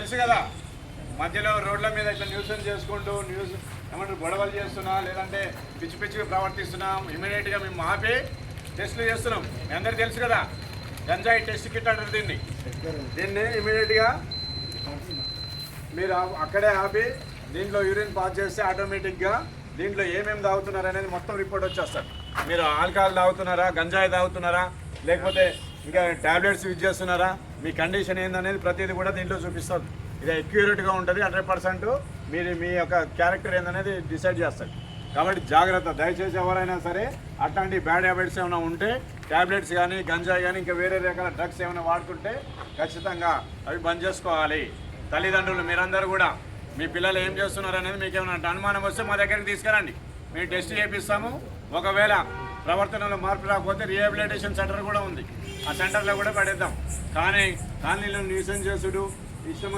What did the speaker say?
తెలుసు కదా, మధ్యలో రోడ్ల మీద ఇట్లా న్యూసెన్స్ చేసుకుంటూ ఏమంటారు గొడవలు చేస్తున్నా, లేదంటే పిచ్చి పిచ్చిగా ప్రవర్తిస్తున్నాం, ఇమీడియట్గా మేము ఆపి టెస్టులు చేస్తున్నాం. మీ అందరికీ తెలుసు కదా, గంజాయి టెస్ట్ కిట్ అంటారు దీన్ని ఇమీడియట్గా మీరు అక్కడే ఆపి దీంట్లో యూరిన్ పాస్ చేస్తే ఆటోమేటిక్గా దీంట్లో ఏమేమి తాగుతున్నారు అనేది మొత్తం రిపోర్ట్ వచ్చేస్తారు. మీరు ఆల్కహాల్ తాగుతున్నారా, గంజాయి తాగుతున్నారా, లేకపోతే ఇంకా ట్యాబ్లెట్స్ యూజ్ చేస్తున్నారా, మీ కండిషన్ ఏందనేది ప్రతిదీ కూడా దీంట్లో చూపిస్తుంది. ఇది అక్యూరేట్గా ఉంటుంది. 100% మీరు మీ యొక్క క్యారెక్టర్ ఏందనేది డిసైడ్ చేస్తారు. కాబట్టి జాగ్రత్త, దయచేసి ఎవరైనా సరే అట్లాంటి బ్యాడ్ హ్యాబిట్స్ ఏమైనా ఉంటే, ట్యాబ్లెట్స్ కానీ గంజాయి కానీ ఇంకా వేరే రకాల డ్రగ్స్ ఏమైనా వాడుతుంటే ఖచ్చితంగా అవి బంద్ చేసుకోవాలి. తల్లిదండ్రులు మీరందరూ కూడా మీ పిల్లలు ఏం చేస్తున్నారు అనేది మీకు ఏమైనా అనుమానం వస్తే మా దగ్గరికి తీసుకురండి, మేము టెస్ట్ చేపిస్తాము. ఒకవేళ ప్రవర్తనలో మార్పు రాకపోతే రీహాబిలిటేషన్ సెంటర్ కూడా ఉంది, ఆ సెంటర్లో కూడా పడేద్దాం. కానీ కాలనీలో న్యూసెన్స్ చేసుడు ఇష్టం